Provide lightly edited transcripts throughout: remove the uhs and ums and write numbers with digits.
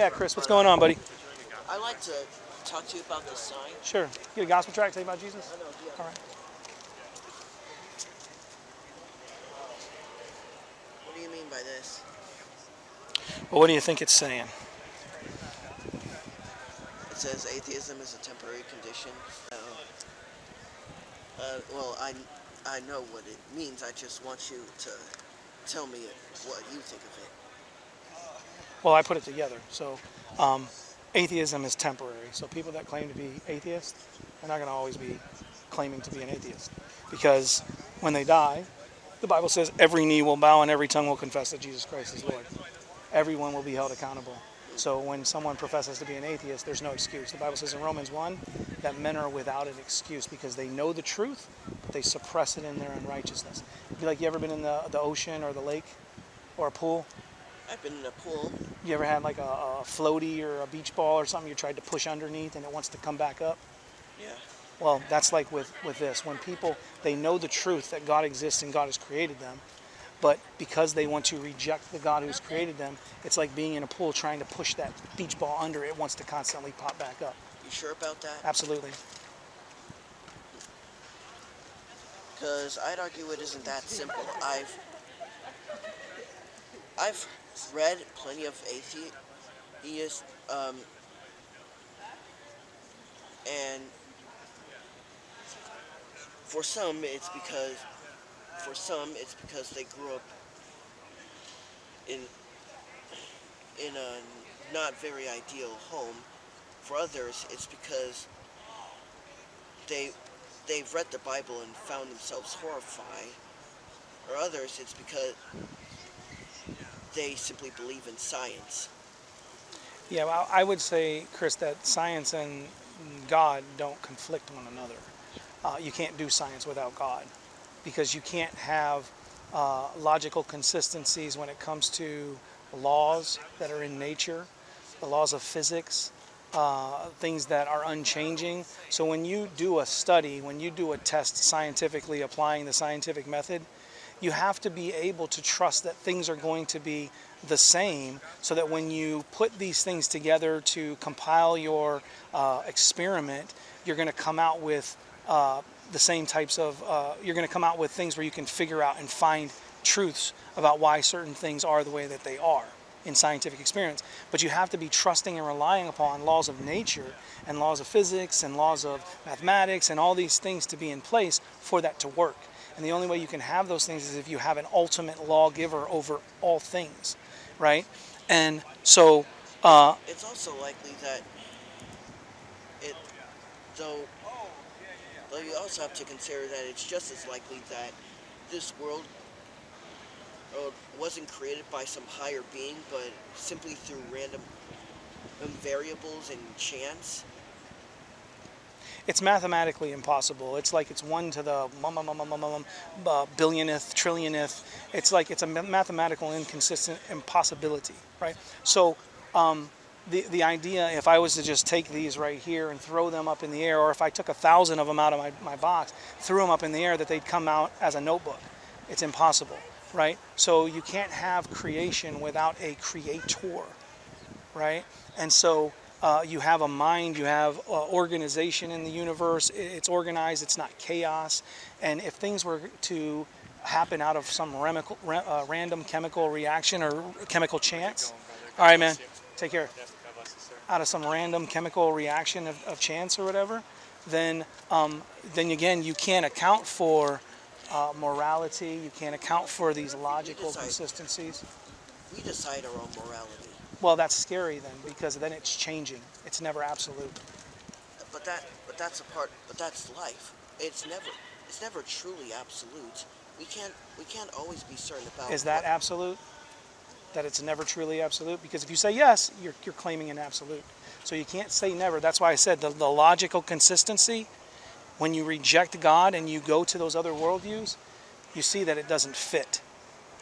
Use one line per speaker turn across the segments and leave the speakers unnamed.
Yeah, Chris, what's going on, buddy?
I'd like to talk to you about the sign.
Sure. You get a gospel tract tell you about Jesus?
I know, yeah.
All right.
What do you mean by this?
Well, what do you think it's saying?
It says atheism is a temporary condition. Well, I know what it means. I just want you to tell me what you think of it.
Well, I put it together. So, atheism is temporary. So people that claim to be atheists are not going to always be claiming to be an atheist. Because when they die, the Bible says every knee will bow and every tongue will confess that Jesus Christ is Lord. Everyone will be held accountable. So when someone professes to be an atheist, there's no excuse. The Bible says in Romans 1 that men are without an excuse because they know the truth, but they suppress it in their unrighteousness. Be like, you ever been in the ocean or the lake or a pool?
I've been in a pool.
You ever had like a floaty or a beach ball or something you tried to push underneath and it wants to come back up?
Yeah.
Well, that's like with this. When people, they know the truth that God exists and God has created them, but because they want to reject the God who's created them, it's like being in a pool trying to push that beach ball under. It wants to constantly pop back up.
You sure about that?
Absolutely.
Because I'd argue it isn't that simple. I've read plenty of atheists, and for some it's because they grew up in a not very ideal home. For others, it's because they've read the Bible and found themselves horrified. For others, it's because they simply believe in science.
Yeah, well, I would say, Chris, that science and God don't conflict one another. You can't do science without God because you can't have logical consistencies when it comes to laws that are in nature, the laws of physics, things that are unchanging. So when you do a study, when you do a test scientifically applying the scientific method, you have to be able to trust that things are going to be the same so that when you put these things together to compile your experiment, you're going to come out with the same types of, you're going to come out with things where you can figure out and find truths about why certain things are the way that they are in scientific experience. But you have to be trusting and relying upon laws of nature and laws of physics and laws of mathematics and all these things to be in place for that to work. And the only way you can have those things is if you have an ultimate lawgiver over all things, right? And so
it's also likely that though you also have to consider that it's just as likely that this world wasn't created by some higher being, but simply through random variables and chance.
it's mathematically impossible. It's like it's 1 to the billionth, trillionth. It's like it's a mathematical inconsistent impossibility, right? So the idea, if I was to just take these right here and throw them up in the air, or if I took 1,000 of them out of my box, threw them up in the air, that they'd come out as a notebook. It's impossible, right? So you can't have creation without a creator, right? And so you have a mind, you have organization in the universe. It's organized, it's not chaos. And if things were to happen out of some random chemical reaction or chemical chance, all right, man, take care. Out of some random chemical reaction of chance or whatever, then again, you can't account for morality. You can't account for these logical consistencies.
We decide our own morality.
Well, that's scary then, because then it's changing. It's never absolute.
But that's life. It's never truly absolute. We can't always be certain about.
Is that absolute? That it's never truly absolute? Because if you say yes, you're claiming an absolute. So you can't say never. That's why I said the logical consistency. When you reject God and you go to those other worldviews, you see that it doesn't fit.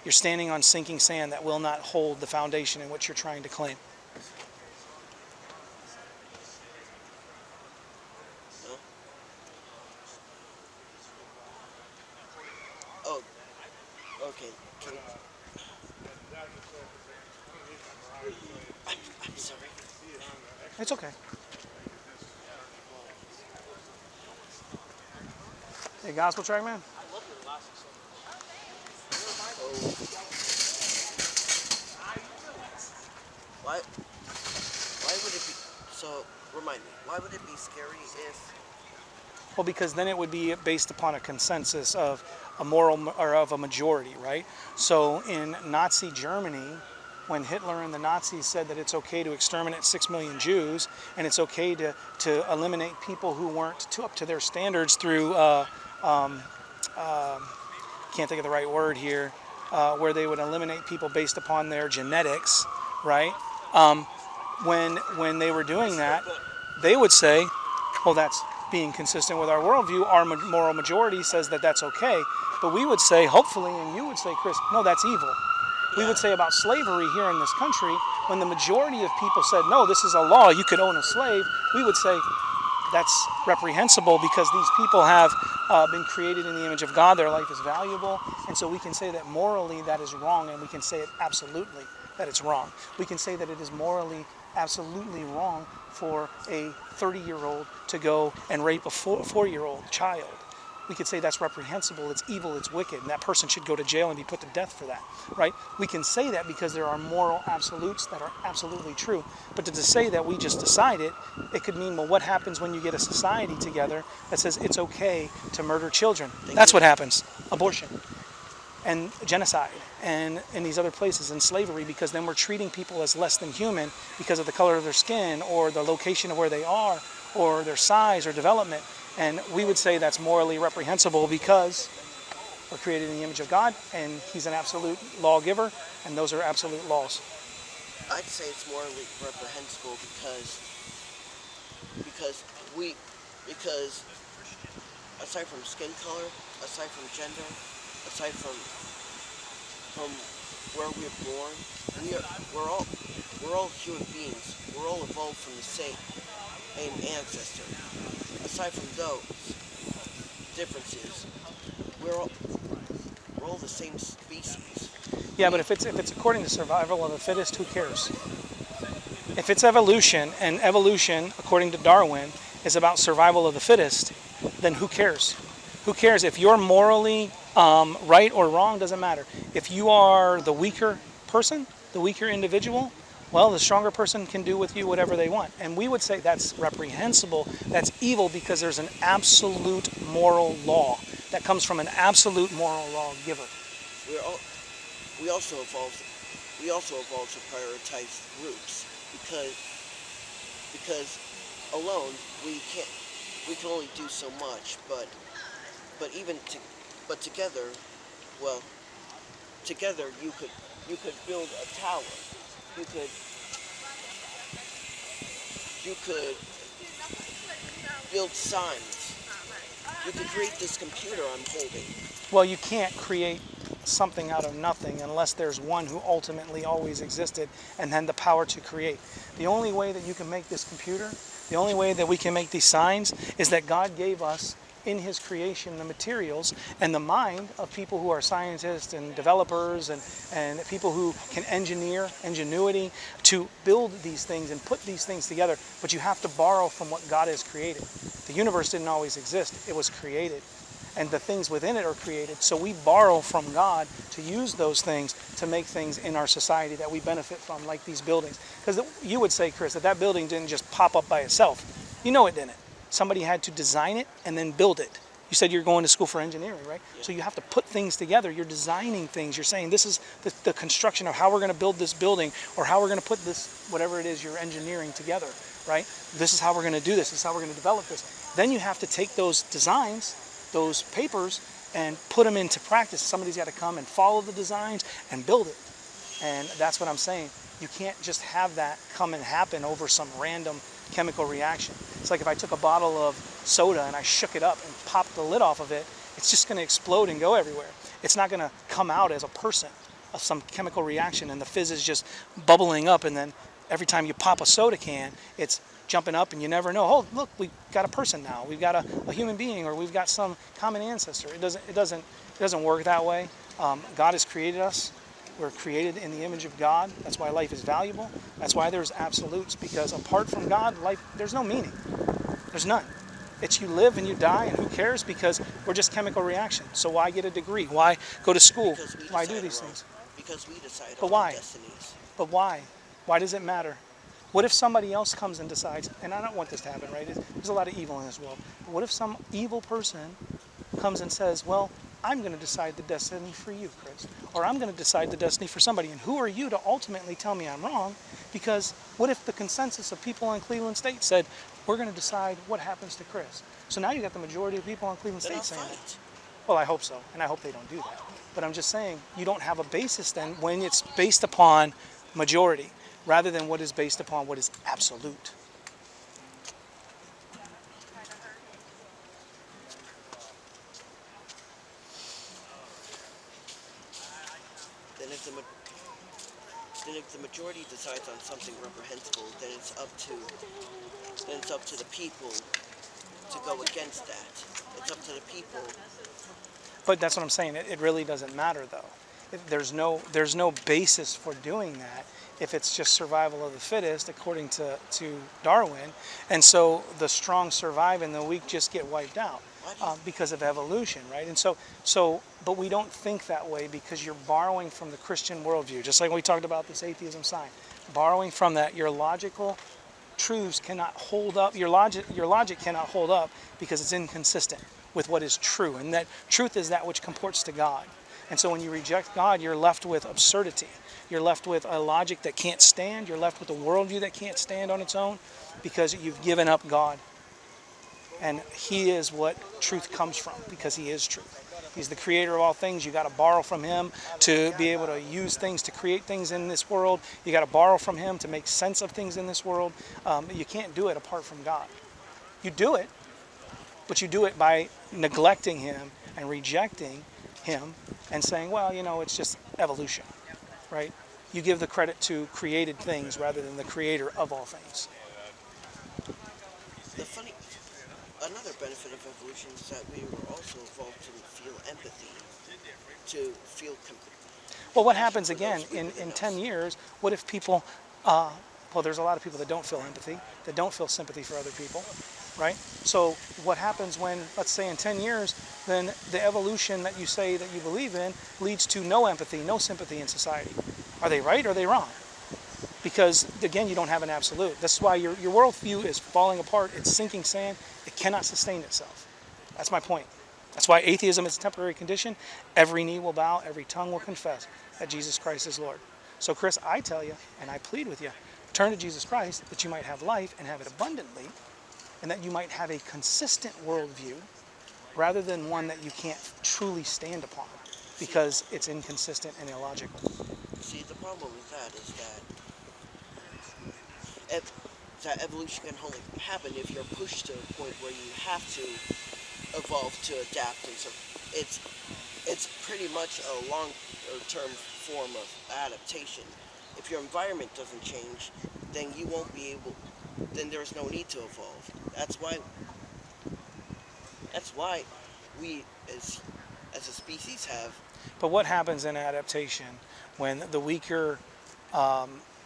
You're standing on sinking sand that will not hold the foundation in what you're trying to claim.
Oh, okay. I'm sorry.
It's okay. Hey, gospel track, man.
Why? Why would it be? So remind me. Why would it be scary if?
Well, because then it would be based upon a consensus of a moral or of a majority, right? So in Nazi Germany, when Hitler and the Nazis said that it's okay to exterminate 6 million Jews and it's okay to eliminate people who weren't up to their standards through, can't think of the right word here, where they would eliminate people based upon their genetics, right? When they were doing that, they would say, well, that's being consistent with our worldview. Our moral majority says that that's okay. But we would say, hopefully, and you would say, Chris, no, that's evil. We would say about slavery here in this country, when the majority of people said, no, this is a law, you could own a slave, we would say that's reprehensible because these people have been created in the image of God, their life is valuable, and so we can say that morally that is wrong, and we can say it absolutely that it's wrong. We can say that it is morally absolutely wrong for a 30-year-old to go and rape a 4-year-old child. We could say that's reprehensible, it's evil, it's wicked, and that person should go to jail and be put to death for that, right? We can say that because there are moral absolutes that are absolutely true. But to say that we just decide it, it could mean, well, what happens when you get a society together that says it's okay to murder children? That's what happens. Abortion and genocide and in these other places, and slavery, because then we're treating people as less than human because of the color of their skin or the location of where they are or their size or development. And we would say that's morally reprehensible because we're created in the image of God and He's an absolute lawgiver, and those are absolute laws.
I'd say it's morally reprehensible because aside from skin color, aside from gender, aside from where we're born, we're all human beings. We're all evolved from the same ancestor. Aside from those differences, we're all the same species.
Yeah, but if it's according to survival of the fittest, who cares? If it's evolution, and evolution, according to Darwin, is about survival of the fittest, then who cares? Who cares if you're morally right or wrong? Doesn't matter. If you are the weaker person, the weaker individual, well, the stronger person can do with you whatever they want. And we would say that's reprehensible, that's evil, because there's an absolute moral law that comes from an absolute moral lawgiver.
We also evolved to prioritize groups because alone we can only do so much, but together you could build a tower. You could build signs. You could create this computer I'm holding.
Well, you can't create something out of nothing unless there's one who ultimately always existed and then the power to create. The only way that you can make this computer, the only way that we can make these signs, is that God gave us in His creation the materials and the mind of people who are scientists and developers and people who can ingenuity to build these things and put these things together. But you have to borrow from what God has created. The universe didn't always exist, it was created. And the things within it are created. So we borrow from God to use those things to make things in our society that we benefit from, like these buildings. Because you would say, Chris, that building didn't just pop up by itself. You know it didn't. Somebody had to design it and then build it. You said you're going to school for engineering, right? Yeah. So you have to put things together. You're designing things. You're saying this is the construction of how we're going to build this building, or how we're going to put this, whatever it is you're engineering together, right? This is how we're going to do this. This is how we're going to develop this. Then you have to take those designs, those papers, and put them into practice. Somebody's got to come and follow the designs and build it. And that's what I'm saying. You can't just have that come and happen over some random chemical reaction. It's like if I took a bottle of soda and I shook it up and popped the lid off of it, it's just going to explode and go everywhere. It's not going to come out as a person of some chemical reaction and the fizz is just bubbling up, and then every time you pop a soda can, it's jumping up and you never know, oh, look, we've got a person now. We've got a human being, or we've got some common ancestor. It doesn't work that way. God has created us We're created in the image of God. That's why life is valuable. That's why there's absolutes, because apart from God, life, there's no meaning. There's none. It's you live and you die, and who cares? Because we're just chemical reactions. So why get a degree? Why go to school? Why do these things?
Because we decide
But
our own
why?
destinies.
But why? Why does it matter? What if somebody else comes and decides, and I don't want this to happen, right? There's a lot of evil in this world. But what if some evil person comes and says, well, I'm going to decide the destiny for you, Chris, or I'm going to decide the destiny for somebody, and who are you to ultimately tell me I'm wrong? Because what if the consensus of people in Cleveland State said, we're going to decide what happens to Chris? So now you got the majority of people in Cleveland
Then
State
I'll
saying
fight.
that. Well, I hope so, and I hope they don't do that. But I'm just saying, you don't have a basis then when it's based upon majority, rather than what is based upon what is absolute.
Then if the majority decides on something reprehensible, then it's up to the people to go against that. It's up to the people.
But that's what I'm saying. It really doesn't matter, though. There's no basis for doing that if it's just survival of the fittest, according to Darwin. And so the strong survive and the weak just get wiped out because of evolution, right? And but we don't think that way because you're borrowing from the Christian worldview, just like we talked about this atheism sign. Borrowing from that, your logical truths cannot hold up. Your logic cannot hold up because it's inconsistent with what is true, and that truth is that which comports to God. And so when you reject God, you're left with absurdity. You're left with a logic that can't stand. You're left with a worldview that can't stand on its own because you've given up God. And He is what truth comes from, because He is truth. He's the creator of all things. You got to borrow from Him to be able to use things, to create things in this world. You got to borrow from Him to make sense of things in this world. You can't do it apart from God. You do it, but you do it by neglecting Him and rejecting Him and saying, well, it's just evolution, right? You give the credit to created things rather than the creator of all things.
Another benefit of evolution is that we were also evolved to feel empathy, to feel
well, what happens again in 10 years? What if people, well, there's a lot of people that don't feel empathy, that don't feel sympathy for other people, right? So what happens when, let's say in 10 years, then the evolution that you say that you believe in leads to no empathy, no sympathy in society? Are they right or are they wrong? Because, again, you don't have an absolute. That's why your worldview is falling apart. It's sinking sand. It cannot sustain itself. That's my point. That's why atheism is a temporary condition. Every knee will bow, every tongue will confess that Jesus Christ is Lord. So, Chris, I tell you, and I plead with you, turn to Jesus Christ that you might have life and have it abundantly, and that you might have a consistent worldview rather than one that you can't truly stand upon because it's inconsistent and illogical.
See, the problem with that is that evolution can only happen if you're pushed to a point where you have to evolve to adapt, and so it's pretty much a long-term form of adaptation. If your environment doesn't change, then you won't be able. Then there's no need to evolve. That's why we as a species have.
But what happens in adaptation when the weaker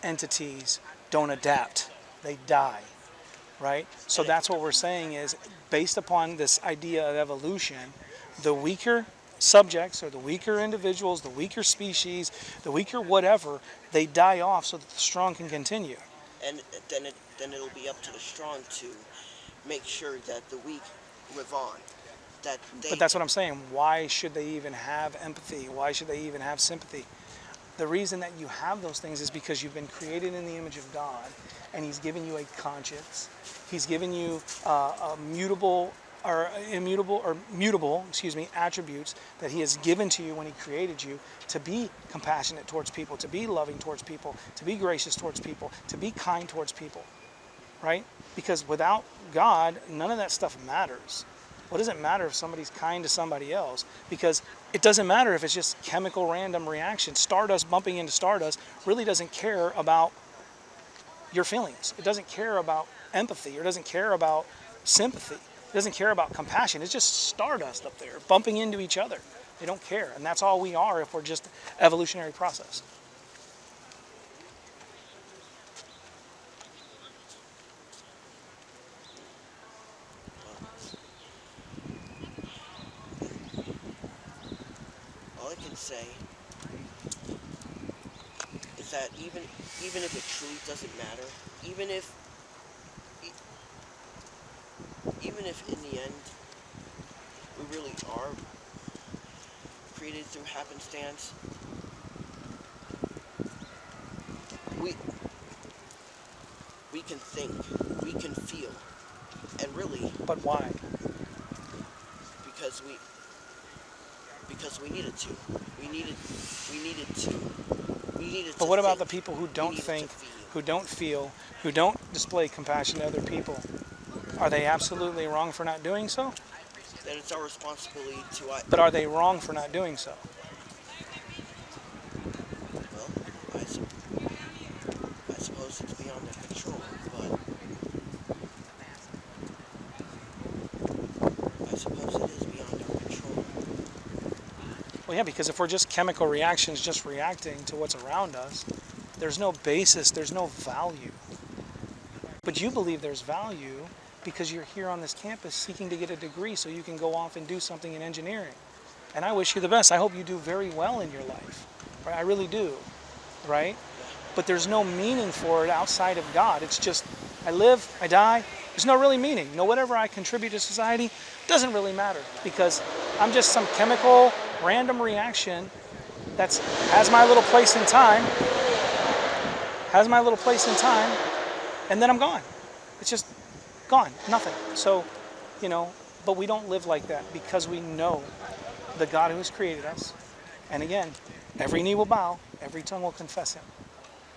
entities don't adapt? They die, right? So that's what we're saying is, based upon this idea of evolution, the weaker subjects or the weaker individuals, the weaker species, the weaker whatever, they die off so that the strong can continue.
And then it'll be up to the strong to make sure that the weak live on. But
that's what I'm saying. Why should they even have empathy? Why should they even have sympathy? The reason that you have those things is because you've been created in the image of God, and He's given you a conscience. He's given you mutable attributes that He has given to you when He created you to be compassionate towards people, to be loving towards people, to be gracious towards people, to be kind towards people, right? Because without God, none of that stuff matters. What does it matter if somebody's kind to somebody else? Because it doesn't matter if it's just chemical random reaction. Stardust bumping into stardust really doesn't care about your feelings. It doesn't care about empathy, or doesn't care about sympathy. It doesn't care about compassion. It's just stardust up there bumping into each other. They don't care. And that's all we are if we're just evolutionary process.
All I can say is that even if it truly doesn't matter, even if in the end we really are created through happenstance, we can think, we can feel, and really,
But why?
because we needed to. We needed to.
But what about the
think.
people who
We
don't
needed to
think,
feel.
who don't feel, who don't display compassion to other people? Are they absolutely wrong for not doing so?
Then it's our responsibility to.
But are they wrong for not doing so?
Well, I suppose it's beyond their control, but I suppose it is beyond our control.
Well, yeah, because if we're just chemical reactions, just reacting to what's around us, there's no basis, there's no value. But you believe there's value because you're here on this campus seeking to get a degree so you can go off and do something in engineering. And I wish you the best. I hope you do very well in your life. Right? I really do. Right? But there's no meaning for it outside of God. It's just, I live, I die. There's no really meaning. No, whatever I contribute to society doesn't really matter because I'm just some chemical, random reaction that has my little place in time, and then I'm gone. It's just gone, nothing. So, but we don't live like that because we know the God who has created us. And again, every knee will bow, every tongue will confess him.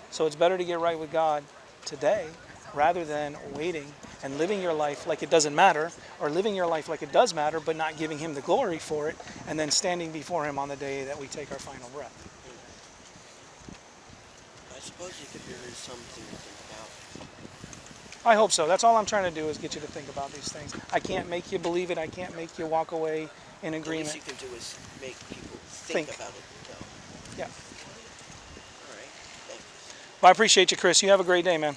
So it's better to get right with God today rather than waiting and living your life like it doesn't matter, or living your life like it does matter but not giving him the glory for it, and then standing before him on the day that we take our final breath.
I suppose you could there is something to think about.
I hope so. That's all I'm trying to do is get you to think about these things. I can't make you believe it. I can't make you walk away in agreement.
The least you can do is make people think. About it, though.
Yeah.
All right. Thanks.
Well, I appreciate you, Chris. You have a great day, man.